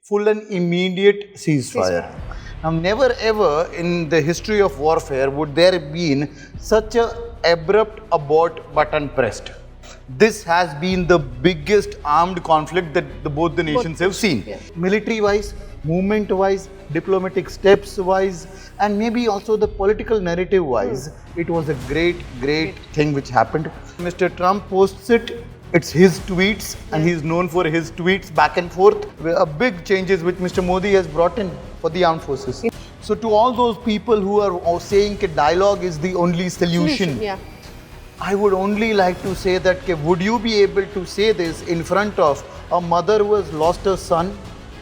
full and immediate ceasefire. Now, never ever in the history of warfare would there have been such a abrupt abort button pressed. This has been the biggest armed conflict that both the nations have seen. Yeah. Military-wise, movement-wise, diplomatic steps-wise, and maybe also the political narrative-wise, it was a great thing which happened. Mr. Trump posts it. It's his tweets, and he's known for his tweets back and forth. A big changes which Mr. Modi has brought in for the armed forces. So to all those people who are saying that dialogue is the only solution, Yeah. I would only like to say that, would you be able to say this in front of a mother who has lost her son?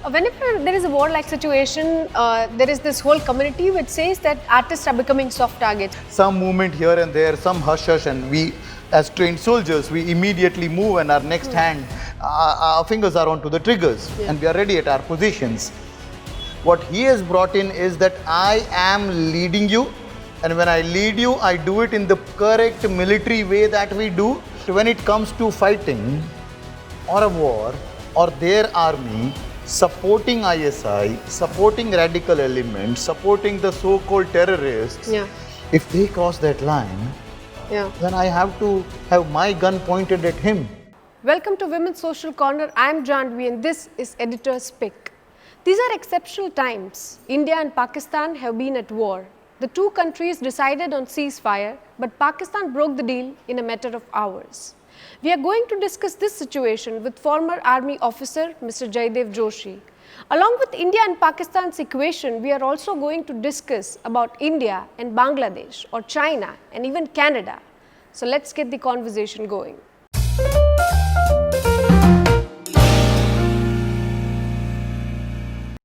Whenever there is a war-like situation, there is this whole community which says that artists are becoming soft targets. Some movement here and there, some hush-hush, and we, as trained soldiers, we immediately move and our next hand, our fingers are onto the triggers and we are ready at our positions. What he has brought in is that I am leading you, and when I lead you, I do it in the correct military way that we do. When it comes to fighting or a war or their army, supporting ISI, supporting radical elements, supporting the so-called terrorists, if they cross that line, then I have to have my gun pointed at him. Welcome to Women's Social Corner. I am Janvi and this is Editor's Pick. These are exceptional times. India and Pakistan have been at war. The two countries decided on ceasefire, but Pakistan broke the deal in a matter of hours. We are going to discuss this situation with former Army officer Mr. Jaydev Joshi. Along with India and Pakistan's equation, we are also going to discuss about India and Bangladesh or China and even Canada. So let's get the conversation going.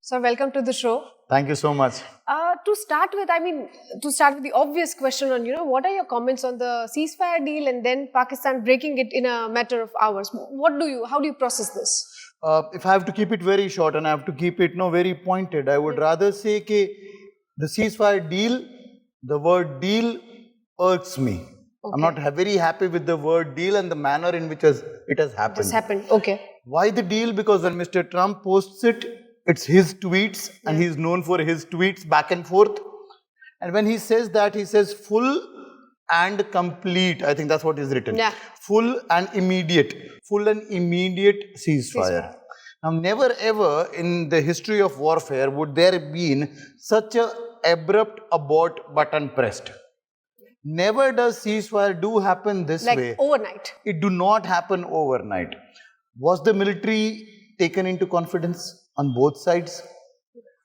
So welcome to the show. Thank you so much. To start with the obvious question on, what are your comments on the ceasefire deal and then Pakistan breaking it in a matter of hours? How do you process this? If I have to keep it very short and I have to keep it very pointed, I would rather say that the ceasefire deal, the word deal irks me. Okay. I'm not very happy with the word deal and the manner in which it has happened. It has happened, okay. Why the deal? Because when Mr. Trump posts it, it's his tweets and he's known for his tweets back and forth. And when he says that, he says full and complete. I think that's what is written. Yeah. Full and immediate ceasefire. Now, never ever in the history of warfare would there have been such a abrupt abort button pressed. Never does ceasefire do happen this way. Like overnight. It do not happen overnight. Was the military taken into confidence? On both sides?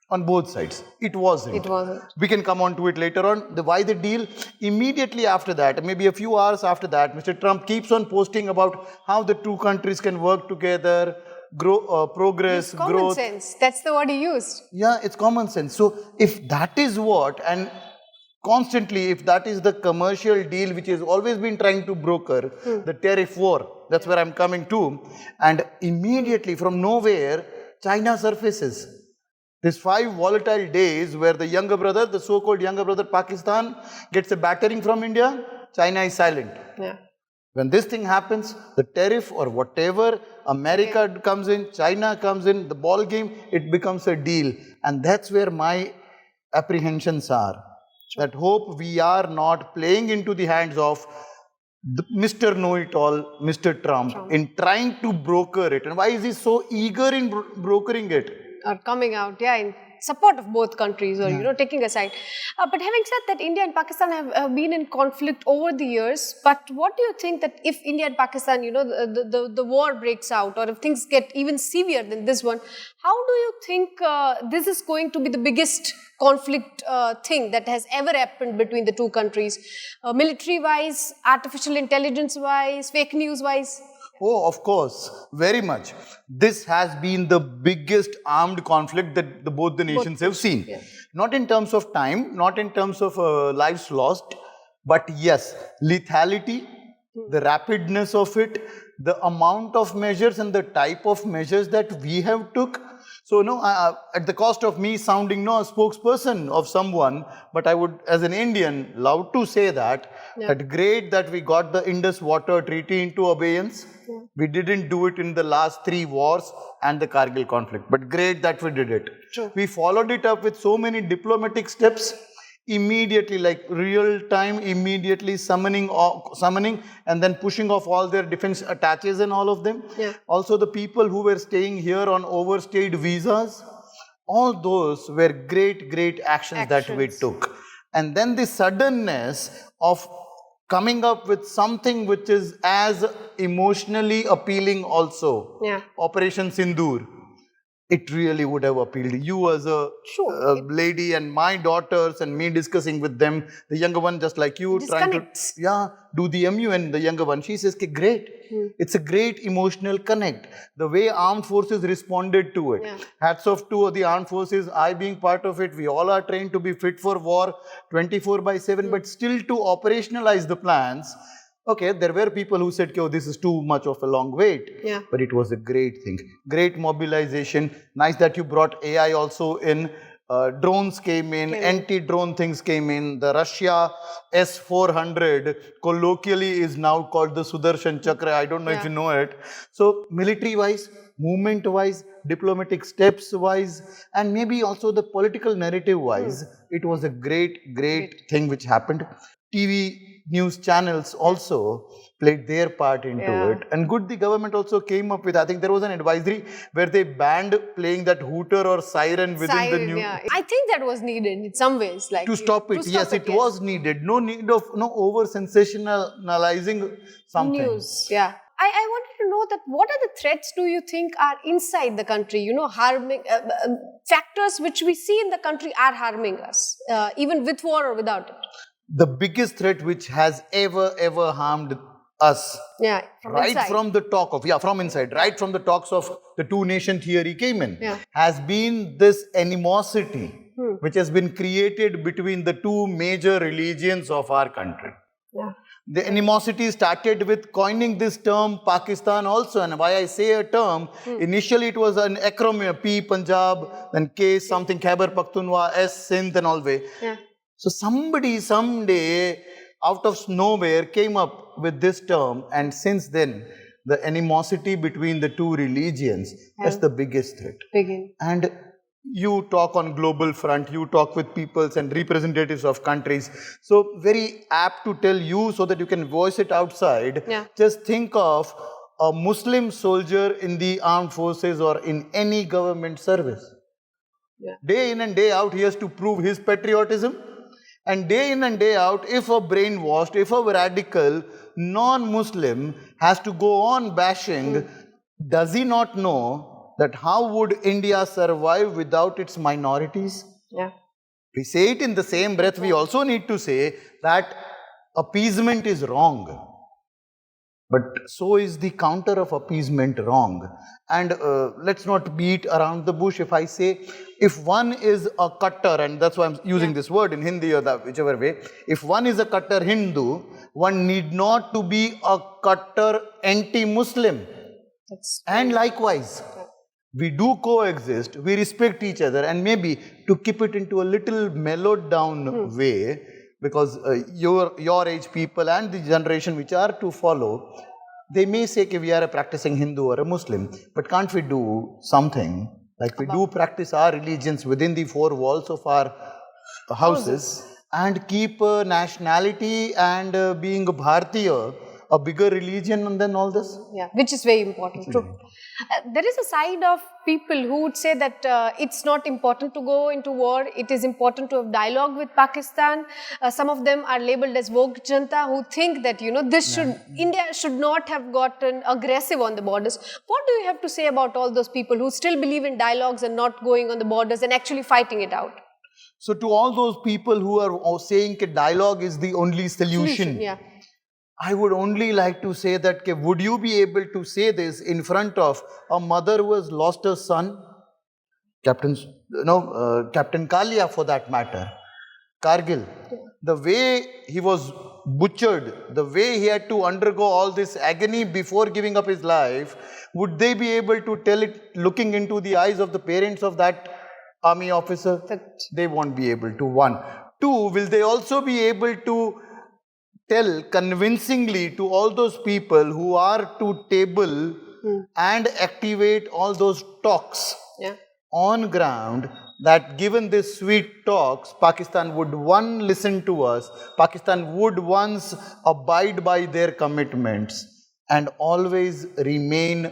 On both sides. It wasn't. It wasn't. We can come on to it later on. Why the deal? Immediately after that, maybe a few hours after that, Mr. Trump keeps on posting about how the two countries can work together, grow, progress, growth. Common sense. That's the word he used. Yeah, it's common sense. So, if that is what, and constantly, if that is the commercial deal which has always been trying to broker, the tariff war, that's where I'm coming to, and immediately from nowhere, China surfaces. These 5 volatile days where the younger brother, the so-called younger brother Pakistan, gets a battering from India, China is silent. Yeah. When this thing happens, the tariff or whatever, America comes in, China comes in, the ball game, it becomes a deal. And that's where my apprehensions are. That hope we are not playing into the hands of Mr. Know-it-all, Mr. Trump, in trying to broker it. And why is he so eager in brokering it? Or coming out, in support of both countries or, taking a side. But having said that, India and Pakistan have been in conflict over the years. But what do you think that if India and Pakistan, the war breaks out or if things get even severe than this one, how do you think this is going to be the biggest conflict thing that has ever happened between the two countries? Military-wise, artificial intelligence-wise, fake news-wise? Oh, of course, very much. This has been the biggest armed conflict that both the nations have seen. Yeah. Not in terms of time, not in terms of lives lost, but yes, lethality, the rapidness of it, the amount of measures and the type of measures that we have took. So, no, at the cost of me sounding no a spokesperson of someone, but I would, as an Indian, love to say that, that great that we got the Indus Water Treaty into abeyance. We didn't do it in the last 3 wars and the Kargil conflict, but great that we did it. True. We followed it up with so many diplomatic steps, immediately, like real time, immediately summoning and then pushing off all their defense attaches and all of them. Also the people who were staying here on overstayed visas, all those were great actions that we took. And then the suddenness of coming up with something which is as emotionally appealing also. Operation Sindoor. It really would have appealed. You as a lady and my daughters and me discussing with them, the younger one just like you trying to do the MU, and the younger one, she says, great. It's a great emotional connect. The way armed forces responded to it. Hats off to the armed forces. I being part of it, we all are trained to be fit for war 24/7, but still to operationalize the plans. Okay, there were people who said, oh, this is too much of a long wait. But it was a great thing. Great mobilization. Nice that you brought AI also in. Drones came in, anti-drone things came in. The Russia S-400 colloquially is now called the Sudarshan Chakra. I don't know if you know it. So military-wise, movement-wise, diplomatic steps-wise, and maybe also the political narrative-wise, it was a great thing which happened. TV news channels also played their part into it. And good, the government also came up with, I think there was an advisory where they banned playing that hooter or siren within the news. I think that was needed in some ways. Like to stop it. Yes, it was needed. No need of over-sensationalizing something. News, I wanted to know that what are the threats do you think are inside the country, you know, harming, factors which we see in the country are harming us, even with war or without it? The biggest threat which has ever harmed us, from the talk of, from inside, right from the talks of the two-nation theory came in, has been this animosity which has been created between the two major religions of our country. The animosity started with coining this term Pakistan also, and why I say a term, initially it was an acronym, P Punjab, then K something, Khyber Pakhtunkhwa, S Sindh and all way. So somebody someday out of nowhere came up with this term, and since then the animosity between the two religions is the biggest threat. And you talk on global front, you talk with peoples and representatives of countries. So very apt to tell you so that you can voice it outside. Just think of a Muslim soldier in the armed forces or in any government service. Day in and day out, he has to prove his patriotism. And day in and day out, if a brainwashed, if a radical non-Muslim has to go on bashing, does he not know that how would India survive without its minorities? We say it in the same breath, we also need to say that appeasement is wrong. But so is the counter of appeasement wrong. And let's not beat around the bush. If I say, if one is a Kattar, and that's why I'm using this word in Hindi or whichever way, if one is a Kattar Hindu, one need not to be a Kattar anti-Muslim. And likewise, we do coexist, we respect each other, and maybe to keep it into a little mellowed down way, because your age people and the generation which are to follow, they may say that we are a practicing Hindu or a Muslim, but can't we do something like we do practice our religions within the 4 walls of our houses and keep nationality and being a Bharatiya a bigger religion than all this? Which is very important. True. There is a side of people who would say that it's not important to go into war, it is important to have dialogue with Pakistan. Some of them are labeled as woke janta who think that, you know, India should not have gotten aggressive on the borders. What do you have to say about all those people who still believe in dialogues and not going on the borders and actually fighting it out? So to all those people who are saying that dialogue is the only solution, I would only like to say that, would you be able to say this in front of a mother who has lost her son? Captain Kalia for that matter, Kargil. the way he was butchered, the way he had to undergo all this agony before giving up his life, would they be able to tell it looking into the eyes of the parents of that army officer? They won't be able to, one. Two, will they also be able to tell convincingly to all those people who are to table and activate all those talks on ground, that given this sweet talks, Pakistan would listen to us, Pakistan would once abide by their commitments and always remain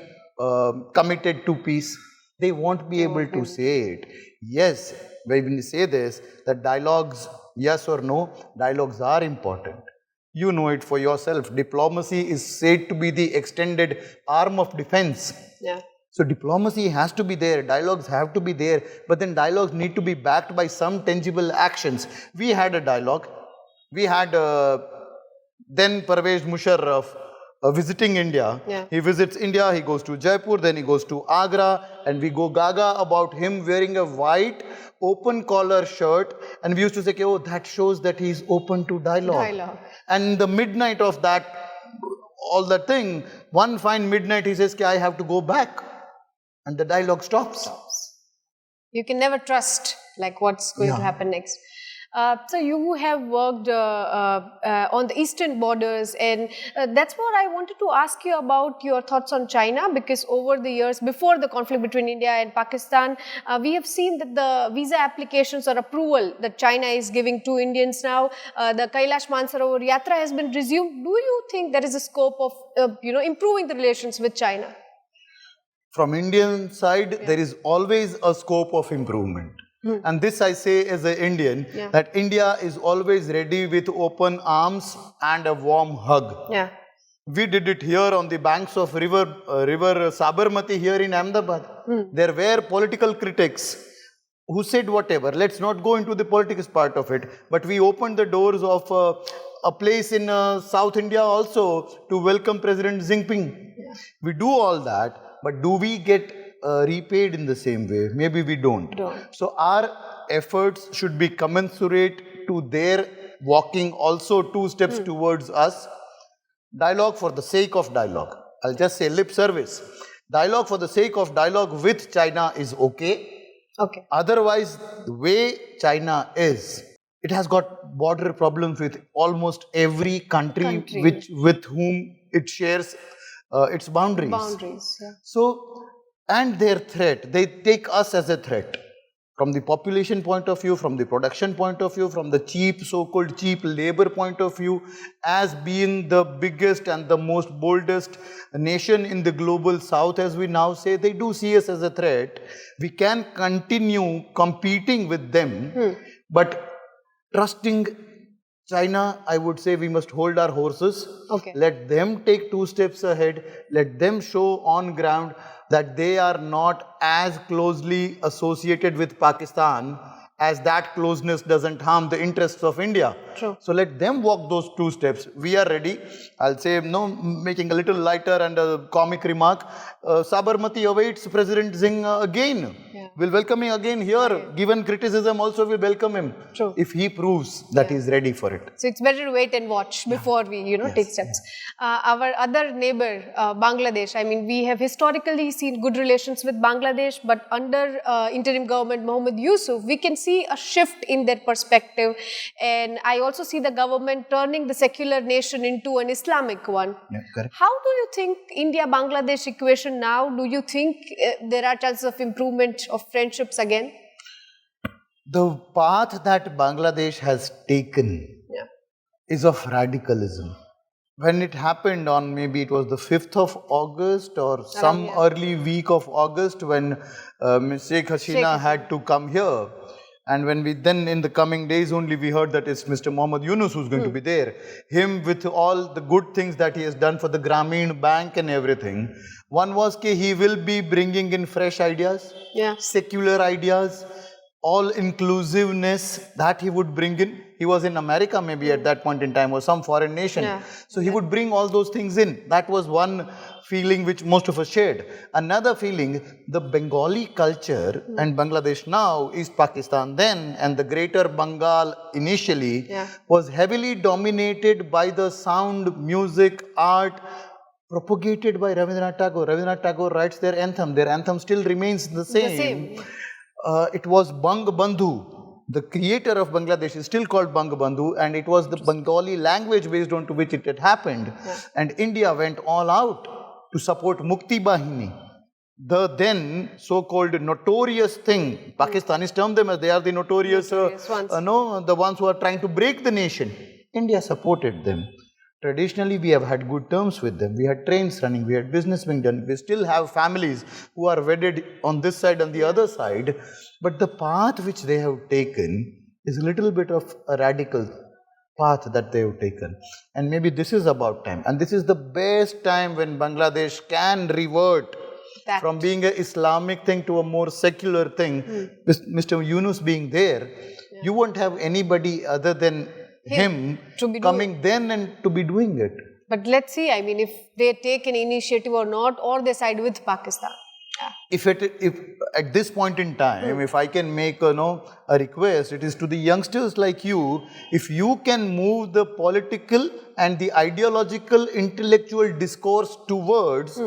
committed to peace? They won't be able to say it. Yes, when we say this, that dialogues, yes or no, dialogues are important. You know it for yourself. Diplomacy is said to be the extended arm of defense. So diplomacy has to be there, dialogues have to be there, but then dialogues need to be backed by some tangible actions. We had a dialogue. We had then Parvez Musharraf visiting India. He visits India, he goes to Jaipur, then he goes to Agra, and we go gaga about him wearing a white open collar shirt, and we used to say, okay, oh, that shows that he is open to dialogue. And in the midnight of that, all that thing, one fine midnight he says, okay, I have to go back. And the dialogue stops. You can never trust like what's going to happen next. So you have worked on the eastern borders, and that's what I wanted to ask you about your thoughts on China, because over the years, before the conflict between India and Pakistan, we have seen that the visa applications or approval that China is giving to Indians now, the Kailash Mansarovar Yatra has been resumed. Do you think there is a scope of improving the relations with China? From Indian side, there is always a scope of improvement. And this I say as an Indian, that India is always ready with open arms and a warm hug. We did it here on the banks of river Sabarmati here in Ahmedabad. There were political critics who said whatever, let's not go into the politics part of it, but we opened the doors of a place in South India also to welcome President Xi Jinping. We do all that. But do we get repaid in the same way? Maybe we don't. So our efforts should be commensurate to their walking also 2 steps towards us. Dialogue for the sake of dialogue. I'll just say lip service. Dialogue for the sake of dialogue with China is okay. Otherwise, the way China is, it has got border problems with almost every country. With whom it shares its boundaries. So, and their threat, they take us as a threat. From the population point of view, from the production point of view, from the so-called cheap labor point of view, as being the biggest and the most boldest nation in the global south, as we now say, they do see us as a threat. We can continue competing with them, but trusting China, I would say we must hold our horses. Let them take 2 steps ahead. Let them show on ground that they are not as closely associated with Pakistan, as that closeness doesn't harm the interests of India. So let them walk those 2 steps. We are ready. I'll say, making a little lighter and a comic remark, Sabarmati awaits President Singh again. We'll welcome him again here. Given criticism also, we'll welcome him. If he proves that he's ready for it. So it's better to wait and watch before we, take steps. Our other neighbor, Bangladesh, I mean, we have historically seen good relations with Bangladesh, but under interim government Mohammad Yusuf, we can see a shift in their perspective. And I also see the government turning the secular nation into an Islamic one. How do you think India-Bangladesh equation now? Do you think there are chances of improvement of friendships again? The path that Bangladesh has taken is of radicalism. When it happened on, maybe it was the 5th of August or some early week of August, when Ms. Sheikh Hasina had to come here. And when we then, in the coming days only, we heard that it's Mr. Mohammad Yunus who's going to be there. Him with all the good things that he has done for the Grameen Bank and everything. One was that he will be bringing in fresh ideas, secular ideas, all inclusiveness that he would bring in. He was in America maybe at that point in time, or some foreign nation. So he would bring all those things in. That was one feeling which most of us shared. Another feeling, the Bengali culture and Bangladesh now, East Pakistan then, and the greater Bengal initially was heavily dominated by the sound, music, art propagated by Rabindranath Tagore. Rabindranath Tagore writes their anthem. Their anthem still remains the same. It was Bang Bandhu. The creator of Bangladesh is still called Bang Bandhu, and it was the Bengali language based on to which it had happened. And India went all out to support Mukti Bahini, the then so-called notorious thing. Pakistanis term them as they are the notorious ones. The ones who are trying to break the nation. India supported them. Traditionally, we have had good terms with them. We had trains running, we had business being done. We still have families who are wedded on this side and the other side. But the path which they have taken is a little bit of a radical path that they have taken. And maybe this is about time. And this is the best time when Bangladesh can revert from being an Islamic thing to a more secular thing. Mr. Yunus being there, you won't have anybody other than him coming then and to be doing it. But let's see, I mean, if they take an initiative or not, or they side with Pakistan. If at this point in time, if I can make a request, it is to the youngsters like you, if you can move the political and the ideological intellectual discourse towards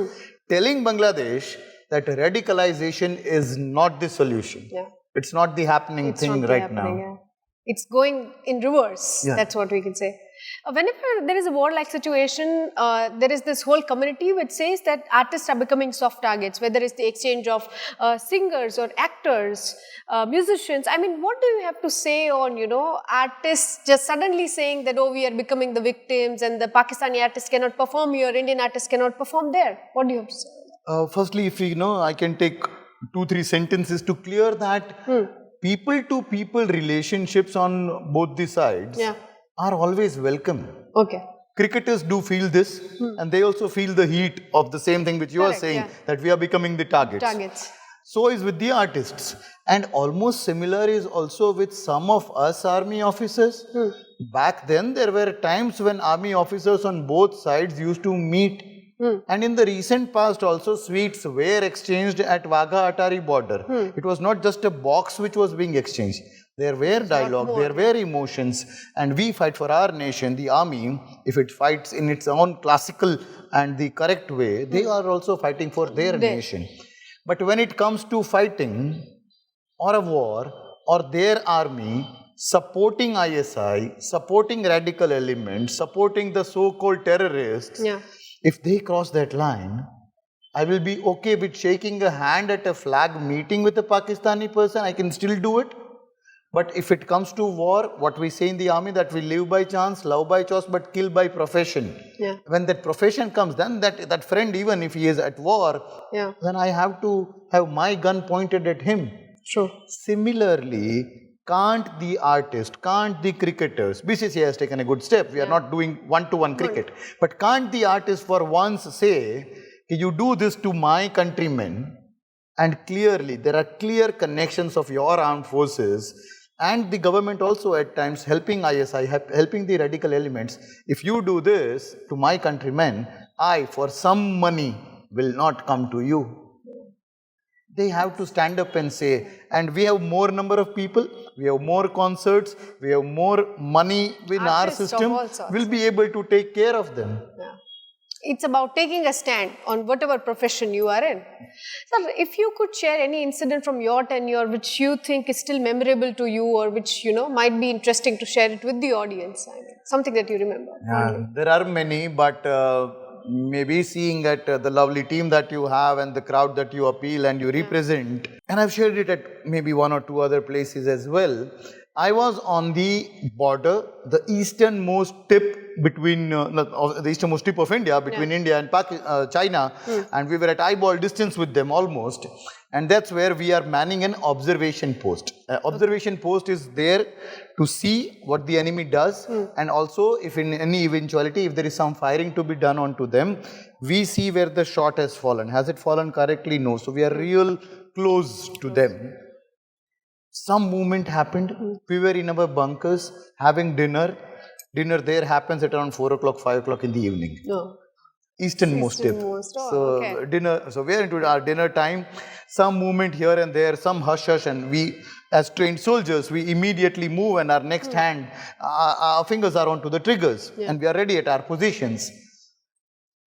telling Bangladesh that radicalization is not the solution. It's not the happening thing right now. It's going in reverse. That's what we can say. Whenever there is a war-like situation, there is this whole community which says that artists are becoming soft targets, whether it's the exchange of singers or actors, musicians. I mean, what do you have to say on, artists just suddenly saying that, oh, we are becoming the victims and the Pakistani artists cannot perform here, Indian artists cannot perform there? What do you have to say? Firstly, if I can take 2-3 sentences to clear that. People-to-people relationships on both the sides are always welcome. Cricketers do feel this and they also feel the heat of the same thing which you are saying, that we are becoming the targets. So is with the artists. And almost similar is also with some of us army officers. Back then there were times when army officers on both sides used to meet. And in the recent past also, sweets were exchanged at Wagha-Atari border. It was not just a box which was being exchanged. There were dialogue, there were emotions, and we fight for our nation. The army, if it fights in its own classical and the correct way, they are also fighting for their nation. But when it comes to fighting or a war or their army, supporting ISI, supporting radical elements, supporting the so-called terrorists, if they cross that line, I will be okay with shaking a hand at a flag meeting with a Pakistani person. I can still do it. But if it comes to war, what we say in the army, that we live by chance, love by choice, but kill by profession. When that profession comes, then that friend, even if he is at war, then I have to have my gun pointed at him. Similarly, can't the artist, can't the cricketers, BCCI has taken a good step, we are not doing one-to-one cricket, but can't the artist for once say, you do this to my countrymen, and clearly there are clear connections of your armed forces and the government also at times helping ISI, helping the radical elements. If you do this to my countrymen, I for some money will not come to you. They have to stand up and say, and we have more number of people, we have more concerts, we have more money in our system, we'll be able to take care of them. It's about taking a stand on whatever profession you are in. Sir, if you could share any incident from your tenure which you think is still memorable to you or which, might be interesting to share it with the audience, something that you remember. There are many, but maybe seeing at the lovely team that you have and the crowd that you appeal and you represent, and I've shared it at maybe 1 or 2 other places as well. I was on the border, the easternmost tip between, the easternmost tip of India, between India and China, and we were at eyeball distance with them almost. And that's where we are manning an observation post. Observation post is there to see what the enemy does, and also if in any eventuality, if there is some firing to be done onto them, we see where the shot has fallen. Has it fallen correctly? No. So we are real close to them. Some movement happened. We were in our bunkers having dinner. Dinner there happens at around 4 o'clock, 5 o'clock in the evening. Easternmost tip. Easternmost. Oh, So okay. dinner. So we are into our dinner time. Some movement here and there, some hush hush, and we, as trained soldiers, we immediately move, and our next hand, our fingers are onto the triggers, and we are ready at our positions.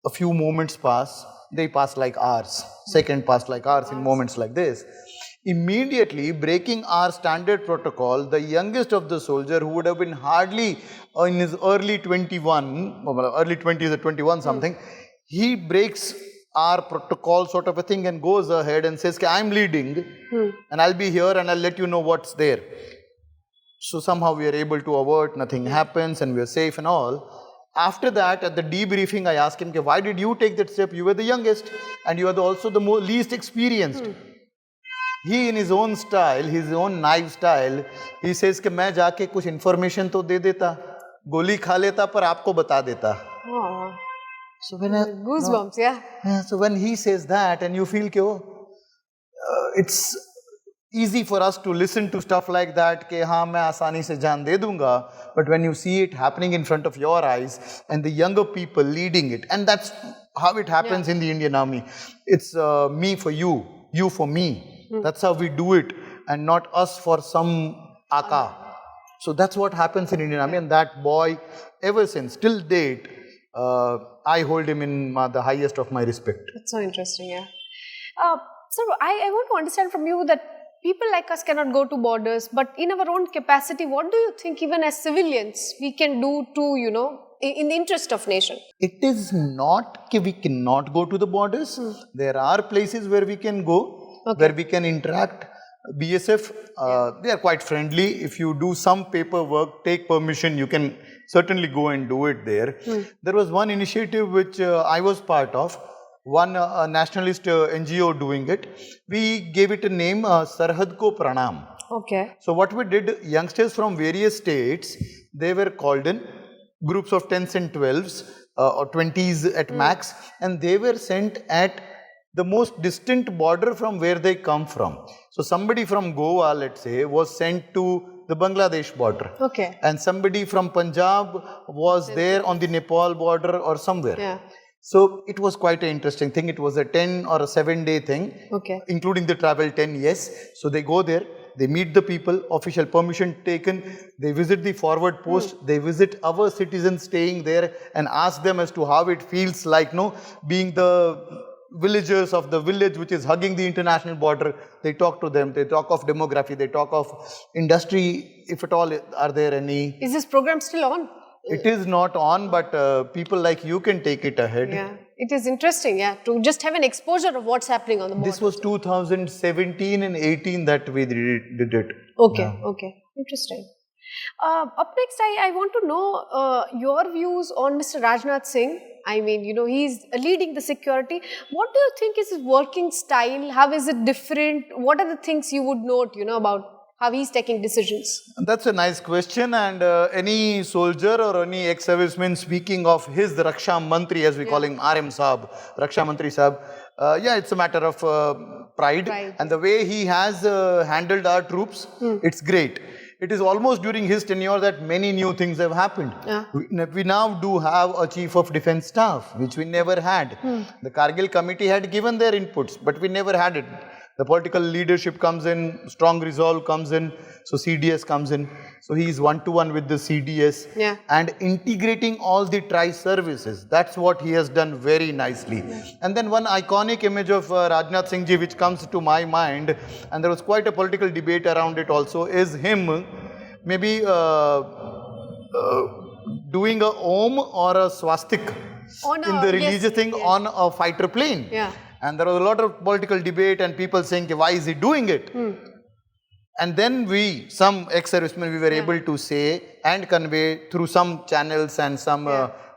A few moments pass. They pass like hours. Second pass like hours in moments like this. Immediately breaking our standard protocol, the youngest of the soldier, who would have been hardly in his early 21, early 20s or 21 something, he breaks our protocol sort of a thing and goes ahead and says, I'm leading and I'll be here and I'll let you know what's there. So somehow we are able to avert, nothing happens and we are safe and all. After that, at the debriefing, I asked him, why did you take that step? You were the youngest and you are also the least experienced. He, in his own style, his own naive style, he says कि मैं जाके कुछ information तो दे देता, गोली खा लेता पर आपको बता देता. So when Goosebumps, yeah. So when he says that, and you feel कि it's easy for us to listen to stuff like that कि हाँ मैं आसानी से जान दे दूंगा, but when you see it happening in front of your eyes and the younger people leading it, and that's how it happens in the Indian Army. It's me for you, you for me. That's how we do it, and not us for some aka. So that's what happens in Indian Army, and that boy, ever since, till date, I hold him in the highest of my respect. That's so interesting, yeah. So I want to understand from you that people like us cannot go to borders, but in our own capacity, what do you think even as civilians we can do to, in the interest of nation? It is not that we cannot go to the borders. There are places where we can go. Where we can interact. BSF, they are quite friendly. If you do some paperwork, take permission, you can certainly go and do it there. There was one initiative which I was part of, one nationalist NGO doing it. We gave it a name, Sarhad Ko Pranam. Okay. So what we did, youngsters from various states, they were called in, groups of 10s and 12s or 20s at max, and they were sent at the most distant border from where they come from. So somebody from Goa, let's say, was sent to the Bangladesh border. Okay. And somebody from Punjab was there on the Nepal border or somewhere. Yeah. So it was quite an interesting thing. It was a 10 or a 7-day thing, including the travel 10, yes. So they go there, they meet the people, official permission taken, they visit the forward post, they visit our citizens staying there and ask them as to how it feels like, being the villagers of the village which is hugging the international border. They talk to them, they talk of demography, they talk of industry, if at all are there any. Is this program still on? It is not on, but people like you can take it ahead. Yeah, it is interesting, to just have an exposure of what's happening on the border. This was 2017 and 18 that we did it. Okay, okay, interesting. Up next, I want to know your views on Mr. Rajnath Singh. I mean, he's leading the security. What do you think is his working style? How is it different? What are the things you would note, about how he's taking decisions? That's a nice question, and any soldier or any ex-serviceman speaking of his Raksha Mantri, as we call him, RM Saab, Raksha Mantri Saab, it's a matter of pride. And the way he has handled our troops, it's great. It is almost during his tenure that many new things have happened. We now do have a Chief of Defence Staff, which we never had. The Kargil committee had given their inputs, but we never had it. The political leadership comes in, strong resolve comes in, so CDS comes in. So he is one-to-one with the CDS and integrating all the tri-services. That's what he has done very nicely. And then one iconic image of Rajnath Singh ji which comes to my mind, and there was quite a political debate around it also, is him maybe doing a Om or a swastik in the religious thing on a fighter plane. And there was a lot of political debate and people saying, why is he doing it? And then we, some ex-servicemen, we were able to say and convey through some channels and some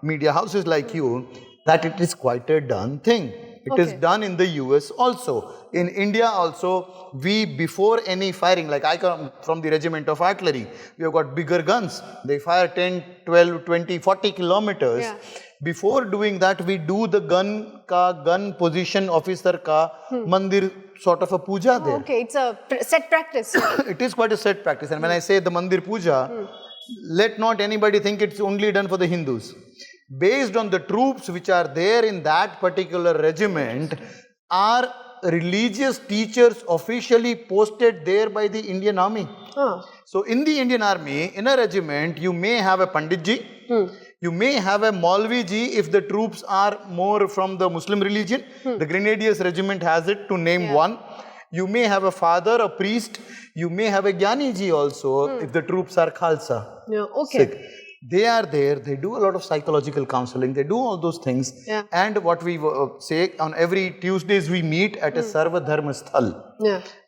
media houses like you, that it is quite a done thing. It is done in the US also. In India also, we, before any firing, like I come from the regiment of artillery, we have got bigger guns. They fire 10, 12, 20, 40 kilometers. Before doing that, we do the gun position officer ka mandir sort of a puja there. Okay, it's a set practice. It is quite a set practice. And when I say the mandir puja, let not anybody think it's only done for the Hindus. based on the troops which are there in that particular regiment, are religious teachers officially posted there by the Indian Army. So in the Indian Army, in a regiment, you may have a Panditji, you may have a Maulviji if the troops are more from the Muslim religion. The Grenadiers regiment has it, to name one. You may have a father, a priest. You may have a Jnaniji also if the troops are Khalsa. Sikh. They are there, they do a lot of psychological counseling, they do all those things. And what we say, on every Tuesdays we meet at a Sarva Dharma Sthal.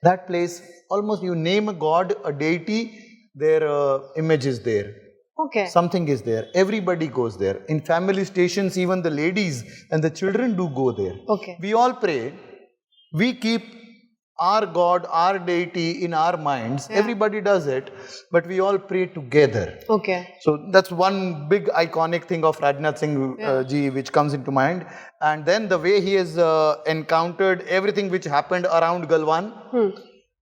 That place, almost you name a god, a deity, their image is there. Something is there. Everybody goes there. In family stations, even the ladies and the children do go there. We all pray. We keep our God, our deity in our minds. Everybody does it, but we all pray together. So that's one big iconic thing of Rajnath Singh ji which comes into mind. And then the way he has encountered everything which happened around Galwan,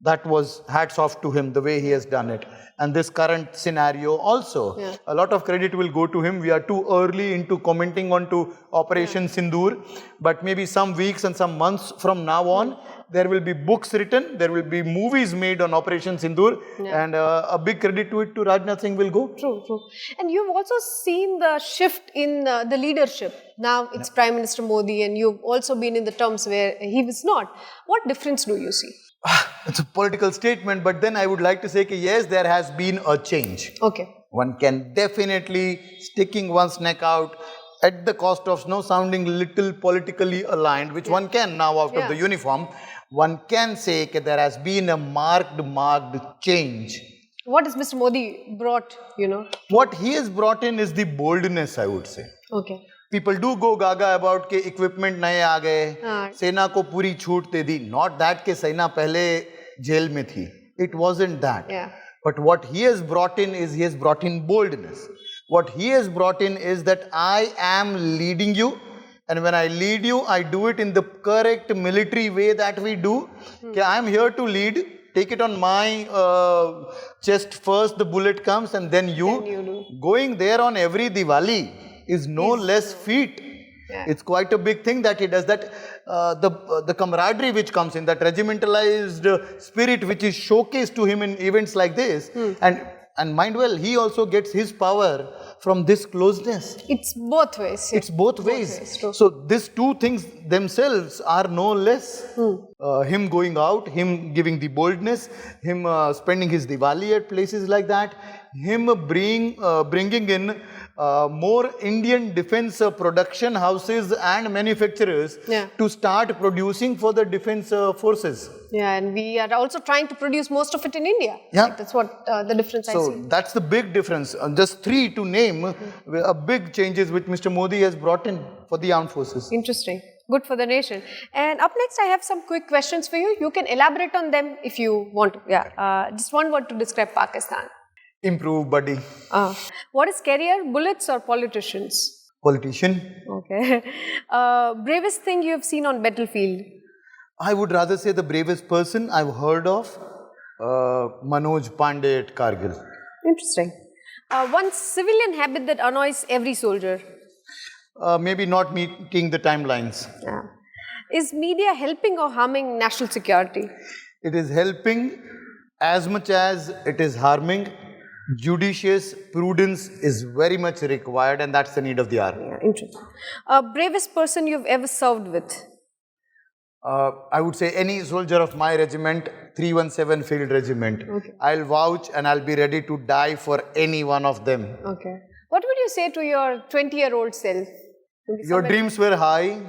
that was hats off to him, the way he has done it. And this current scenario also, a lot of credit will go to him. We are too early into commenting on to Operation Sindoor, but maybe some weeks and some months from now on, there will be books written, there will be movies made on Operation Sindoor, and a big credit to it to Rajnath Singh will go. True. And you've also seen the shift in the leadership. Now it's Prime Minister Modi, and you've also been in the terms where he was not. What difference do you see? It's a political statement, but then I would like to say that yes, there has been a change. One can definitely sticking one's neck out at the cost of sounding little politically aligned, which one can now out of the uniform. One can say that there has been a marked change. What has Mr. Modi brought, What he has brought in is the boldness, I would say. People do go gaga about ke equipment naye aa gaye, Sena ko puri chhoot de di. Not that ke Sena pehle jail mein thi. It wasn't that. But what he has brought in is he has brought in boldness. What he has brought in is that I am leading you. And when I lead you, I do it in the correct military way that we do. I am here to lead. Take it on my chest first, the bullet comes, and then you do. Going there on every Diwali is no less feat. It's quite a big thing that he does that. The camaraderie which comes in, that regimentalized spirit which is showcased to him in events like this. And mind well, he also gets his power from this closeness. It's both ways. It's both ways. So these two things themselves are no less. Him going out, him giving the boldness, him spending his Diwali at places like that, him bringing in more Indian defense production houses and manufacturers to start producing for the defense forces. And we are also trying to produce most of it in India. That's what the difference I see. So that's the big difference. Just three to name a big changes which Mr. Modi has brought in for the armed forces. Interesting. Good for the nation. And up next, I have some quick questions for you. You can elaborate on them if you want to. Just one word to describe Pakistan. Improve, buddy. What is scarier, bullets or politicians? Politician. Bravest thing you have seen on battlefield? I would rather say the bravest person I've heard of, Manoj Pandey at Kargil. Interesting. One civilian habit that annoys every soldier? Maybe not meeting the timelines. Is media helping or harming national security? It is helping as much as it is harming. Judicious prudence is very much required, and that's the need of the army. Interesting. Bravest person you've ever served with? I would say any soldier of my regiment, 317 Field Regiment. I'll vouch and I'll be ready to die for any one of them. What would you say to your 20-year-old self? Your dreams were high,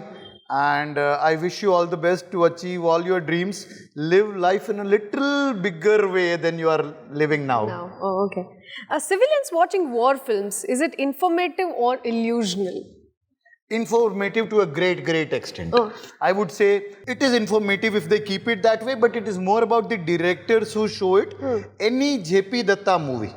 and I wish you all the best to achieve all your dreams. Live life in a little bigger way than you are living now. Civilians watching war films, is it informative or illusional? Informative to a great extent. I would say it is informative if they keep it that way, but it is more about the directors who show it. Any JP Datta movie.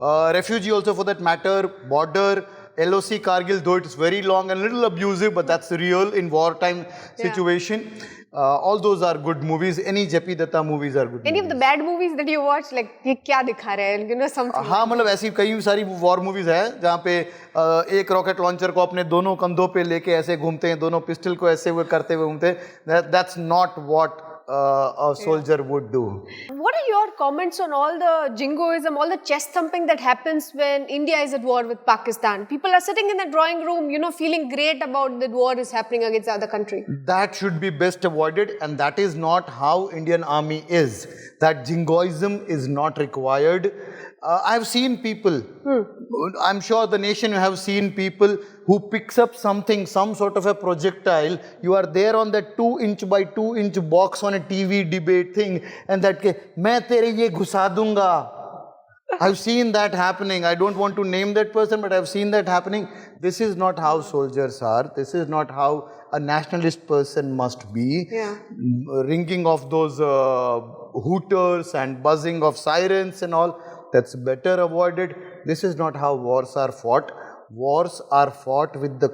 Refugee also for that matter, border, LOC Kargil, though it is very long and a little abusive, but that's real in wartime situation. All those are good movies. Any Jepi Datta movies are good Any movies. of the bad movies that you watch, like ये क्या दिखा रहा है, you know, something. हाँ मतलब ऐसी कई सारी वॉर मूवीज है जहाँ पे एक रॉकेट लॉन्चर को अपने दोनों कंधों पे लेके ऐसे घूमते हैं, दोनों पिस्टल को ऐसे हुए करते हुए घूमते हैं. That's not what a soldier would do. What are your comments on all the jingoism, all the chest thumping that happens when India is at war with Pakistan? People are sitting in the drawing room, you know, feeling great about that war is happening against the other country. That should be best avoided, and that is not how Indian Army is. That jingoism is not required. I've seen people, I'm sure the nation have seen people who picks up something, some sort of a projectile. You are there on that 2-inch by 2-inch box on a TV debate thing, and that मैं तेरे ये घुसा दूंगा. I've seen that happening. I don't want to name that person, but I've seen that happening. This is not how soldiers are. This is not how a nationalist person must be. Yeah. Ringing of those hooters and buzzing of sirens and all. That's better avoided. This is not how wars are fought. Wars are fought with the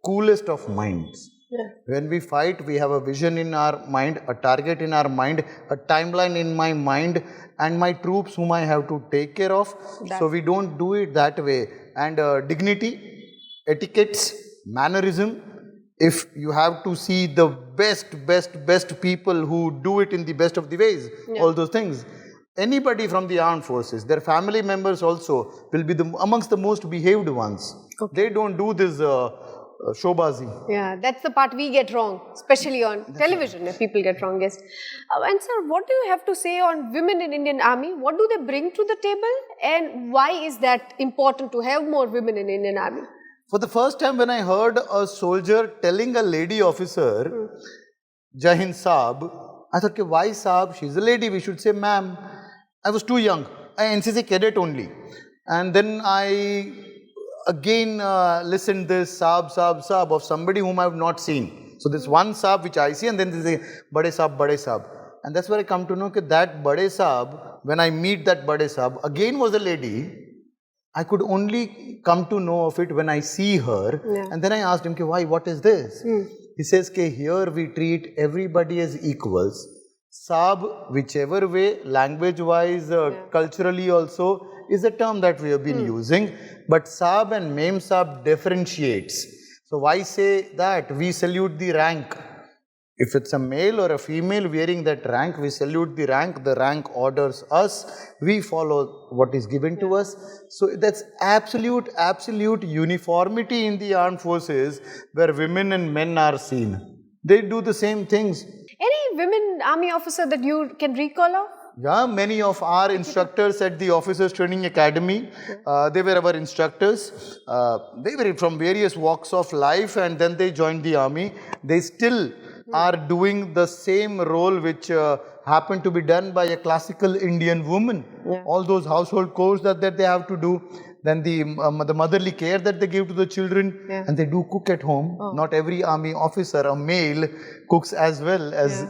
coolest of minds. Yeah. When we fight, we have a vision in our mind, a target in our mind, a timeline in my mind, and my troops whom I have to take care of. So we don't do it that way. And dignity, etiquettes, mannerism. If you have to see the best people who do it in the best of the ways, all those things. Anybody from the armed forces, their family members also will be amongst the most behaved ones. Okay. They don't do this showbazi. Yeah, that's the part we get wrong, especially on television, if people get wrong, yes. And sir, what do you have to say on women in Indian Army? What do they bring to the table, and why is that important to have more women in Indian Army? For the first time when I heard a soldier telling a lady officer, Jai Hind Saab, I thought, why Saab? She's a lady, we should say ma'am. I was too young. I NCC cadet only. And then I again listened this Saab of somebody whom I have not seen. So this one Saab which I see, and then they say, Bade Saab. And that's where I come to know that Bade Saab, when I meet that Bade Saab, again was a lady. I could only come to know of it when I see her. Yeah. And then I asked him, why, what is this? He says, here we treat everybody as equals. Saab, whichever way, language-wise, culturally also, is a term that we have been using. But Saab and Mem Saab differentiates. So why say that? We salute the rank. If it's a male or a female wearing that rank, we salute the rank orders us, we follow what is given to us. So that's absolute uniformity in the armed forces where women and men are seen. They do the same things. Any women army officer that you can recall of? Yeah, many of our instructors at the Officers Training Academy, they were our instructors. They were from various walks of life, and then they joined the army. They still are doing the same role which happened to be done by a classical Indian woman. Yeah. All those household chores that they have to do. Then the motherly care that they give to the children, and they do cook at home. Not every army officer, a male, cooks as well as...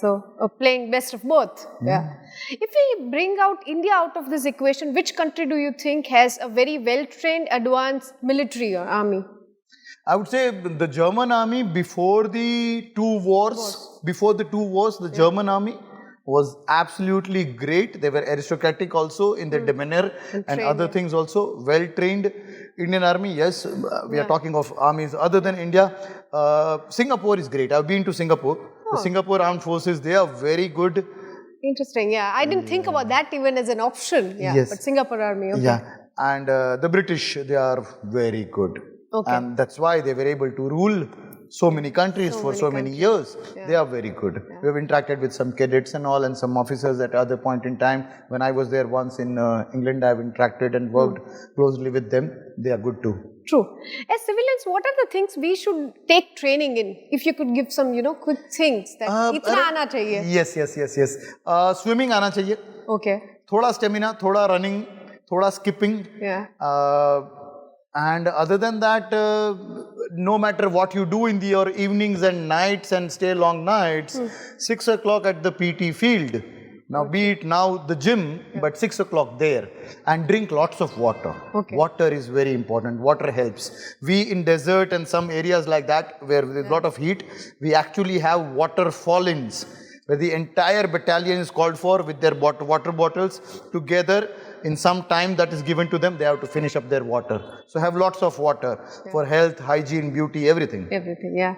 So playing best of both. If we bring out India out of this equation, which country do you think has a very well-trained, advanced military or army? I would say the German army before the two wars, the German army was absolutely great. They were aristocratic also in their demeanor and other things also. Well-trained Indian army, yes. We are talking of armies other than India. Singapore is great. I've been to Singapore. The Singapore Armed Forces, they are very good. Interesting, I didn't think about that even as an option. Yes. But Singapore army, and the British, they are very good. And that's why they were able to rule so many countries for so many years. They are very good. We have interacted with some cadets and all, and some officers at other point in time. When I was there once in England, I have interacted and worked closely with them. They are good too. True. As civilians, what are the things we should take training in? If you could give some, quick things that itna aana chahiye. Yes. Swimming aana chahiye. Okay. Thoda stamina, thoda running, thoda skipping. And other than that, no matter what you do in your evenings and nights and stay long nights, 6 o'clock at the PT field, Now, be it now the gym, but 6 o'clock there, and drink lots of water. Okay. Water is very important. Water helps. We in desert and some areas like that where there's a lot of heat, we actually have water fall-ins where the entire battalion is called for with their water bottles together. In some time that is given to them, they have to finish up their water. So have lots of water for health, hygiene, beauty, everything. Everything, yeah.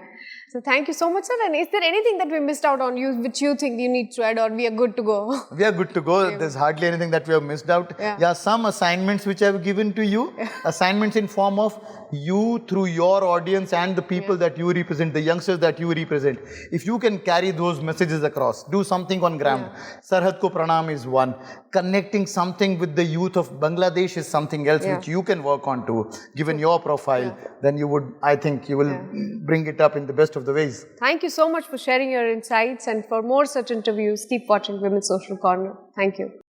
So thank you so much, sir. And is there anything that we missed out on you, which you think you need to add, or we are good to go? We are good to go. There's hardly anything that we have missed out. Yeah, some assignments which I have given to you, assignments in form of you through your audience and the people that you represent, the youngsters that you represent. If you can carry those messages across, do something on ground. Sarhad Ko Pranam is one. Connecting something with the youth of Bangladesh is something else which you can work on to, given your profile. Then you would, I think you will bring it up in the best of the ways. Thank you so much for sharing your insights, and for more such interviews, keep watching Women's Social Corner. Thank you.